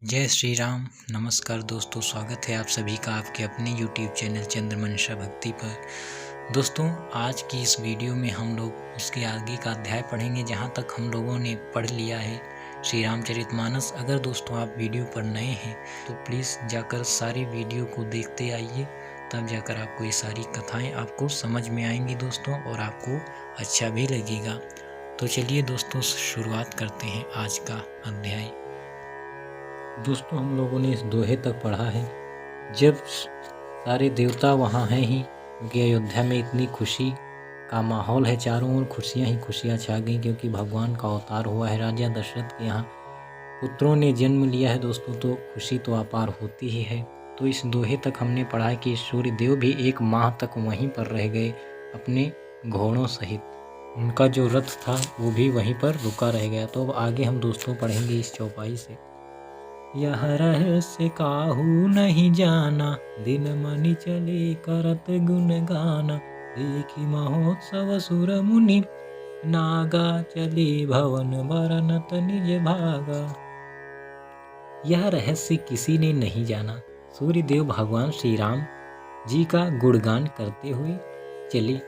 जय श्री राम। नमस्कार दोस्तों, स्वागत है आप सभी का आपके अपने YouTube चैनल चंद्रमनीषा भक्ति पर। दोस्तों, आज की इस वीडियो में हम लोग उसके आगे का अध्याय पढ़ेंगे जहाँ तक हम लोगों ने पढ़ लिया है श्री रामचरितमानस। अगर दोस्तों आप वीडियो पर नए हैं तो प्लीज़ जाकर सारी वीडियो को देखते आइए, तब जाकर आपको ये सारी कथाएँ आपको समझ में आएंगी दोस्तों, और आपको अच्छा भी लगेगा। तो चलिए दोस्तों, शुरुआत करते हैं आज का अध्याय। दोस्तों, हम लोगों ने इस दोहे तक पढ़ा है। जब सारे देवता वहाँ हैं ही, क्योंकि अयोध्या में इतनी खुशी का माहौल है, चारों ओर खुशियाँ ही खुशियाँ छा गई, क्योंकि भगवान का अवतार हुआ है। राजा दशरथ के यहाँ पुत्रों ने जन्म लिया है दोस्तों, तो खुशी तो अपार होती ही है। तो इस दोहे तक हमने पढ़ा है कि सूर्यदेव भी 1 माह तक वहीं पर रह गए अपने घोड़ों सहित। उनका जो रथ था वो भी वहीं पर रुका रह गया। तो अब आगे हम दोस्तों पढ़ेंगे इस चौपाई से। यह रहस्य काहू नहीं जाना, दिन मनि चले करत गुण गाना। देखी महोत्सव सुर मुनि, नागा चले भवन बरनत निज भागा। यह रहस्य किसी ने नहीं जाना। सूर्यदेव भगवान श्री राम जी का गुणगान करते हुए चले।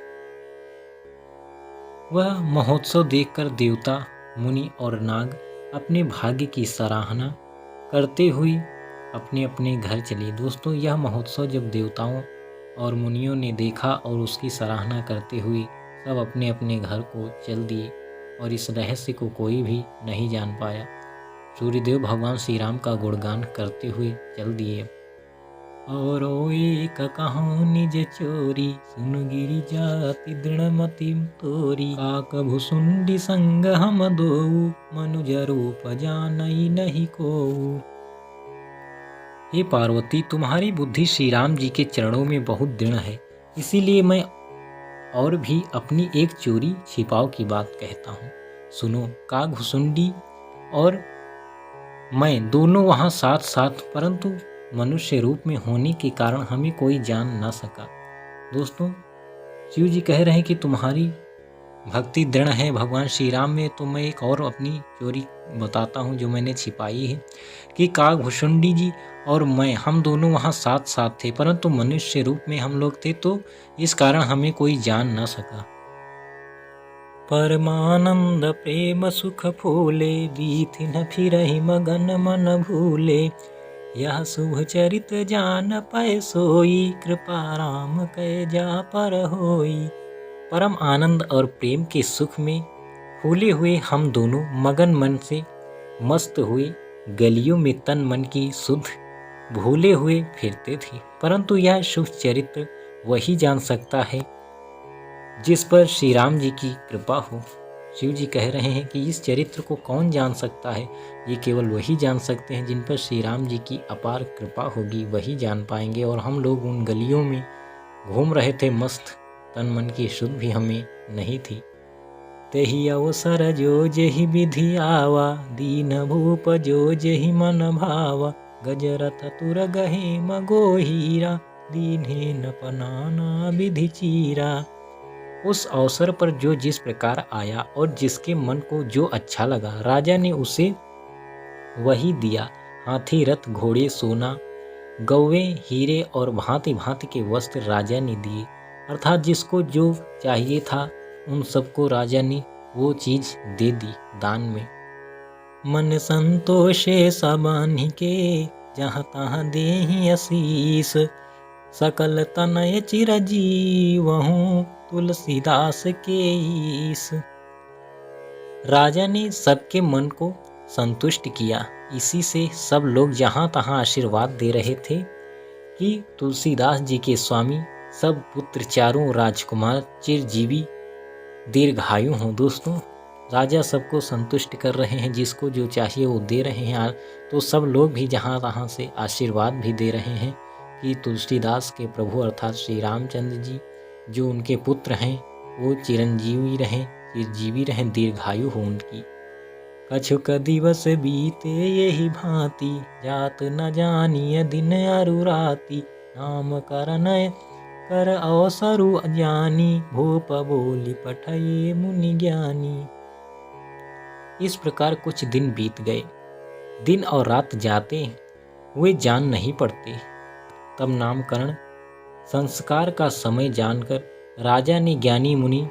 वह महोत्सव देखकर देवता, मुनि और नाग अपने भाग्य की सराहना करते हुए अपने अपने घर चले। दोस्तों, यह महोत्सव जब देवताओं और मुनियों ने देखा और उसकी सराहना करते हुए सब अपने अपने घर को चल दिए, और इस रहस्य को कोई भी नहीं जान पाया। सूर्यदेव भगवान श्री राम का गुणगान करते हुए चल दिए। और एक कहो निज चोरी, सुन गिरि जाति दृढ़मति तोरी। काक भुसुंडी संग हम दोऊ, मनुज रूप जानई नहीं कोऊ। हे पार्वती, तुम्हारी बुद्धि श्री राम जी के चरणों में बहुत दृढ़ है, इसीलिए मैं और भी अपनी एक चोरी छिपाव की बात कहता हूँ। सुनो, काक भुसुंडी और मैं दोनों वहाँ साथ साथ, परंतु मनुष्य रूप में होने के कारण हमें कोई जान ना सका। दोस्तों, शिव जी कह रहे हैं कि तुम्हारी भक्ति दृढ़ है भगवान श्री राम में, तो मैं एक और अपनी चोरी बताता हूँ जो मैंने छिपाई है, कि काक भुसुंडी जी और मैं, हम दोनों वहाँ साथ साथ थे, परंतु मनुष्य रूप में हम लोग थे, तो इस कारण हमें कोई जान ना सका। परमानंद प्रेम सुख फूले, बीथि न फिरहि मगन मन भूले। यह शुभ चरित जान पै सोई, कृपा राम कै जा पर होई। परम आनंद और प्रेम के सुख में फूले हुए हम दोनों मगन मन से मस्त हुए गलियों में तन मन की सुध भूले हुए फिरते थे, परंतु यह शुभ चरित्र वही जान सकता है जिस पर श्री राम जी की कृपा हो। शिव जी कह रहे हैं कि इस चरित्र को कौन जान सकता है, ये केवल वही जान सकते हैं जिन पर श्री राम जी की अपार कृपा होगी, वही जान पाएंगे। और हम लोग उन गलियों में घूम रहे थे मस्त, तन मन की शुद्ध भी हमें नहीं थी। तेहि अवसर जो जेहि विधि आवा, दीन भूप जो जेहि मन भावा। गजरथ तुर गहे मगो हीरा, दीन्हे न पनाना विधि चीरा। उस अवसर पर जो जिस प्रकार आया और जिसके मन को जो अच्छा लगा, राजा ने उसे वही दिया। हाथी, रथ, घोड़े, सोना, गौवे, हीरे और भांति भांति के वस्त्र राजा ने दिए। अर्थात जिसको जो चाहिए था उन सबको राजा ने वो चीज दे दी दान में। मन संतोषे सबनि के, जहाँ तहाँ देहि आशीष। सकल तनय चिरजीवहु, तुलसीदास के ईस। राजा ने सबके मन को संतुष्ट किया, इसी से सब लोग जहाँ तहाँ आशीर्वाद दे रहे थे कि तुलसीदास जी के स्वामी सब पुत्र चारों राजकुमार चिरजीवी दीर्घायु हों। दोस्तों, राजा सबको संतुष्ट कर रहे हैं, जिसको जो चाहिए वो दे रहे हैं। तो सब लोग भी जहाँ तहाँ से आशीर्वाद भी दे रहे हैं कि तुलसीदास के प्रभु अर्थात श्री रामचंद्र जी जो उनके पुत्र हैं वो चिरंजीवी रहें, दीर्घायु हो उनकी। कछुक दिवस बीते यही भांति, जात न जानिय दिन अरु राति। नाम करनय कर अवसरु अज्ञानी, भूप बोली पठये मुनि ज्ञानी। इस प्रकार कुछ दिन बीत गए। दिन और रात जाते हुए जान नहीं पड़ते। तब नामकरण संस्कार का समय जानकर राजा ने ज्ञानी मुनि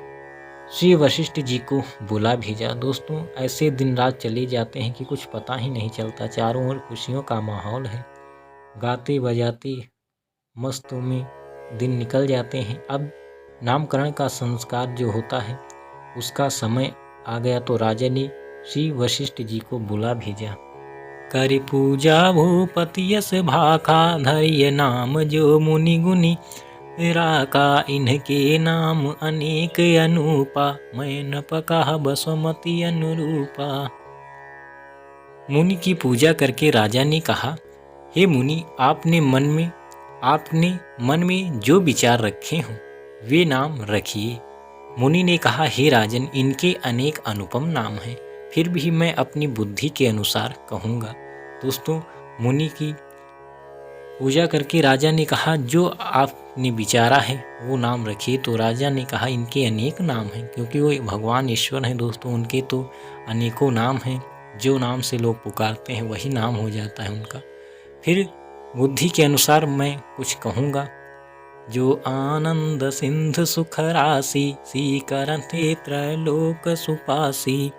श्री वशिष्ठ जी को बुला भेजा। दोस्तों, ऐसे दिन रात चले जाते हैं कि कुछ पता ही नहीं चलता। चारों ओर खुशियों का माहौल है, गाते बजाते मस्तों में दिन निकल जाते हैं। अब नामकरण का संस्कार जो होता है उसका समय आ गया, तो राजा ने श्री वशिष्ठ जी को बुला भेजा। कर पूजा भूपति यस भाखा, धैर्य नाम जो मुनि गुनी राका, इनके नाम अनेक अनूपा, मैं न पका बसुमति अनुरूपा। मुनि की पूजा करके राजा ने कहा, हे मुनि, आपने मन में जो विचार रखे हों वे नाम रखिए। मुनि ने कहा, हे राजन, इनके अनेक अनुपम नाम हैं, फिर भी मैं अपनी बुद्धि के अनुसार कहूँगा। दोस्तों, मुनि की पूजा करके राजा ने कहा, जो आपने विचारा है वो नाम रखिए। तो राजा ने कहा, इनके अनेक नाम हैं, क्योंकि वो भगवान ईश्वर हैं। दोस्तों, उनके तो अनेकों नाम हैं। जो नाम से लोग पुकारते हैं वही नाम हो जाता है उनका। फिर बुद्धि के अनुसार मैं कुछ कहूँगा। जो आनंद सिंधु सुख राशि, सीकरते त्रैलोक सुपासी,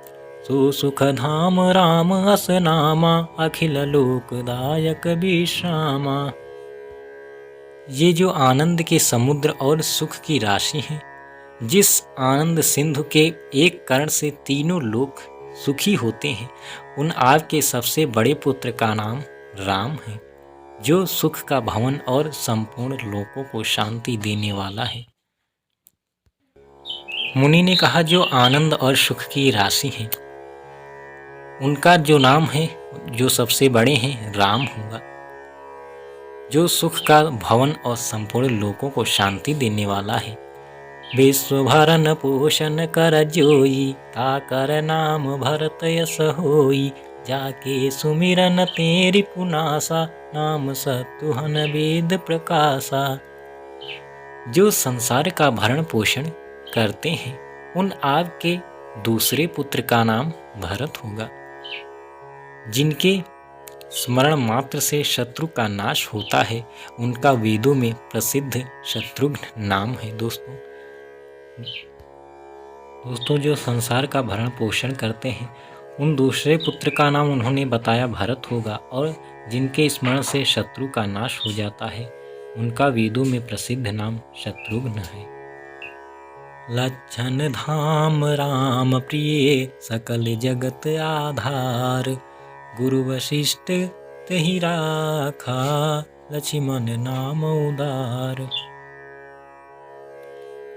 सो सुख धाम राम अस नामा, अखिल लोकदायक विश्रामा। ये जो आनंद के समुद्र और सुख की राशि हैं, जिस आनंद सिंधु के एक कर्ण से तीनों लोक सुखी होते हैं, उन आपके सबसे बड़े पुत्र का नाम राम है, जो सुख का भवन और संपूर्ण लोकों को शांति देने वाला है। मुनि ने कहा, जो आनंद और सुख की राशि है उनका जो नाम है, जो सबसे बड़े हैं, राम होगा। जो सुख का भवन और संपूर्ण लोकों को शांति देने वाला है। विश्व भरण पोषण कर जोई, ताकर नाम भरत यस होई, जाके सुमिरन तेरी पुनासा, नाम सतुहन वेद प्रकाशा। जो संसार का भरण पोषण करते हैं, उन आपके दूसरे पुत्र का नाम भरत होगा। जिनके स्मरण मात्र से शत्रु का नाश होता है, उनका वेदों में प्रसिद्ध शत्रुघ्न नाम है। दोस्तों, जो संसार का भरण पोषण करते हैं, उन दूसरे पुत्र का नाम उन्होंने बताया भरत होगा, और जिनके स्मरण से शत्रु का नाश हो जाता है, उनका वेदों में प्रसिद्ध नाम शत्रुघ्न है। लक्षण धाम राम प्रिय, सकल जगत आधार, गुरु वशिष्ठ तेहि राखा, लक्ष्मण नाम उदार।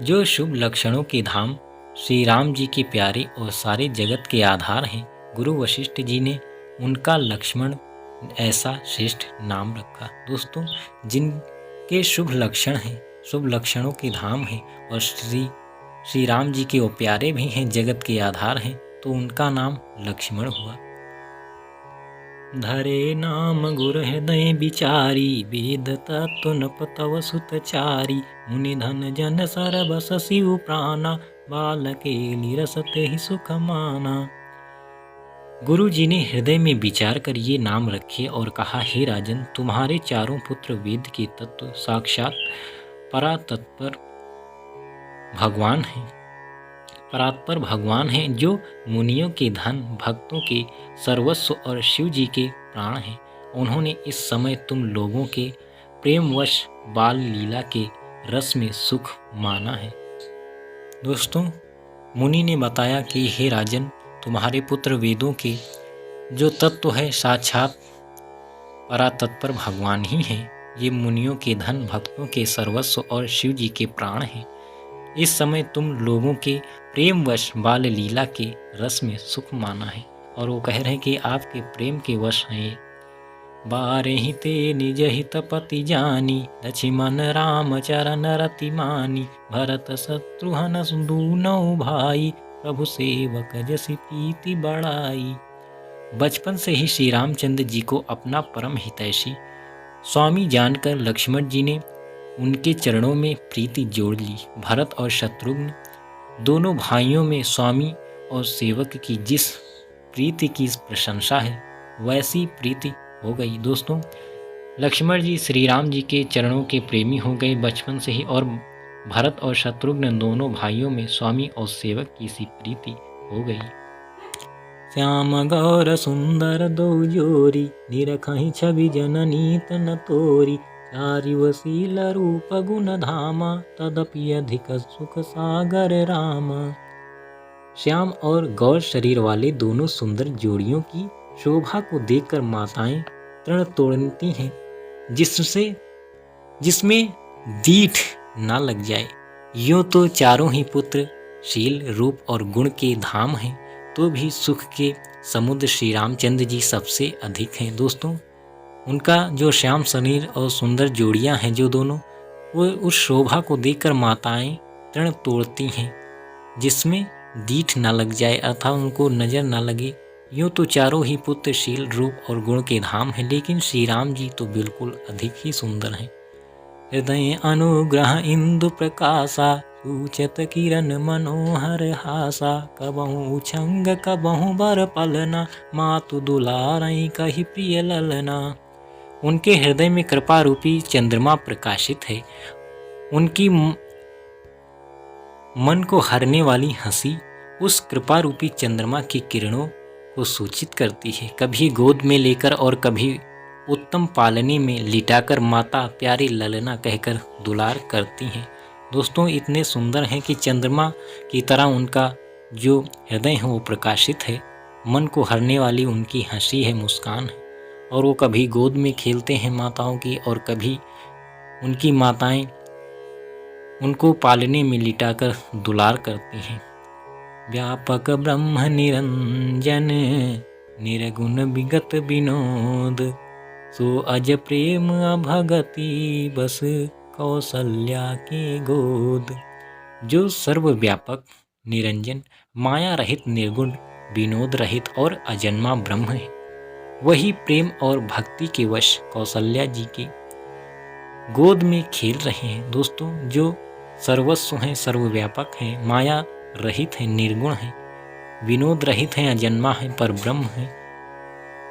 जो शुभ लक्षणों के धाम श्री राम जी के प्यारे और सारे जगत के आधार हैं, गुरु वशिष्ठ जी ने उनका लक्ष्मण ऐसा श्रेष्ठ नाम रखा। दोस्तों, जिनके शुभ लक्षण हैं, शुभ लक्षणों के धाम हैं, और श्री राम जी के वो प्यारे भी हैं, जगत के आधार हैं, तो उनका नाम लक्ष्मण हुआ। धरे नाम गुर हृदय विचारी, वेद तत्व न पतव सुतचारी, मुनि धन जन सरबस शिव प्राणा, बालके निरसते ही सुख माना। गुरु जी ने हृदय में विचार कर ये नाम रखे और कहा, हे राजन, तुम्हारे चारों पुत्र वेद के तत्व साक्षात परात्पर भगवान हैं, जो मुनियों के धन, भक्तों के सर्वस्व और शिव जी के प्राण हैं। उन्होंने इस समय तुम लोगों के प्रेमवश बाल लीला के रस में सुख माना है। दोस्तों, मुनि ने बताया कि हे राजन, तुम्हारे पुत्र वेदों के जो तत्व है साक्षात परात्पर भगवान ही हैं। ये मुनियों के धन, भक्तों के सर्वस्व और शिव जी के प्राण हैं। इस समय तुम लोगों के प्रेमवश बाल लीला के रस में सुख माना है, और वो कह रहे हैं कि आपके प्रेम के वश हैं। बारहि ते निज हित पति जानी, लक्ष्मण राम चरण रति मानी, भरत शत्रुघ्न दूनौ भाई, प्रभु सेवक जसि प्रीति बढ़ाई। बचपन से ही श्री रामचंद्र जी को अपना परम हितैषी स्वामी जानकर लक्ष्मण जी ने उनके चरणों में प्रीति जोड़ ली। भरत और शत्रुघ्न दोनों भाइयों में स्वामी और सेवक की जिस प्रीति की प्रशंसा है, वैसी प्रीति हो गई। दोस्तों, लक्ष्मण जी श्री राम जी के चरणों के प्रेमी हो गए बचपन से ही, और भरत और शत्रुघ्न दोनों भाइयों में स्वामी और सेवक की सी प्रीति हो गई। श्याम गौर सुंदर दो जोरी, निरखहि छवि जननी तन तोरी। चारिवशील रूप गुण धामा, तदपि अधिक सुख सागर रामा। श्याम और गौर शरीर वाले दोनों सुंदर जोड़ियों की शोभा को देखकर माताएं तृण तोड़ती हैं, जिसमें दीठ ना लग जाए। यूं तो चारों ही पुत्र शील रूप और गुण के धाम हैं, तो भी सुख के समुद्र श्री रामचंद्र जी सबसे अधिक हैं। दोस्तों, उनका जो श्याम शरीर और सुंदर जोड़ियां हैं जो दोनों, वो उस शोभा को देखकर माताएं तृण तोड़ती हैं, जिसमें दीठ ना लग जाए, अर्थात उनको नजर ना लगे। यूं तो चारों ही पुत्र शील रूप और गुण के धाम हैं, लेकिन श्री राम जी तो बिल्कुल अधिक ही सुंदर हैं। हृदय अनुग्रह इंदु प्रकाशा, सूचत किरण मनोहर हासा। कबहु उछंग कबहु बर पलना, मातु दुलारई कहि प्रिय ललना। उनके हृदय में कृपा रूपी चंद्रमा प्रकाशित है। उनकी मन को हरने वाली हंसी उस कृपा रूपी चंद्रमा की किरणों को सूचित करती है। कभी गोद में लेकर और कभी उत्तम पालने में लिटाकर माता प्यारी ललना कहकर दुलार करती हैं। दोस्तों, इतने सुंदर हैं कि चंद्रमा की तरह उनका जो हृदय है वो प्रकाशित है। मन को हरने वाली उनकी हंसी है, मुस्कान है, और वो कभी गोद में खेलते हैं माताओं की, और कभी उनकी माताएं उनको पालने में लिटाकर दुलार करती हैं। व्यापक ब्रह्म निरंजन, निर्गुण विगत विनोद। सो अज प्रेम अभगति, बस कौशल्या के गोद। जो सर्वव्यापक, निरंजन, माया रहित, निर्गुण, विनोद रहित और अजन्मा ब्रह्म है, वही प्रेम और भक्ति के वश कौशल्या जी के गोद में खेल रहे हैं। दोस्तों, जो सर्वस्व हैं, सर्वव्यापक हैं, माया रहित हैं, निर्गुण हैं, विनोद रहित हैं, अजन्मा हैं, पर ब्रह्म हैं,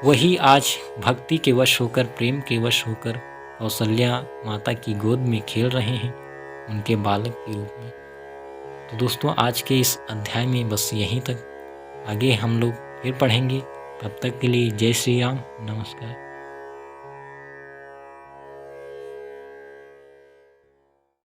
वही आज भक्ति के वश होकर, प्रेम के वश होकर कौशल्या माता की गोद में खेल रहे हैं, उनके बालक के रूप में। तो दोस्तों, आज के इस अध्याय में बस यहीं तक। आगे हम लोग फिर पढ़ेंगे। तब तक के लिए जय श्री राम, नमस्कार।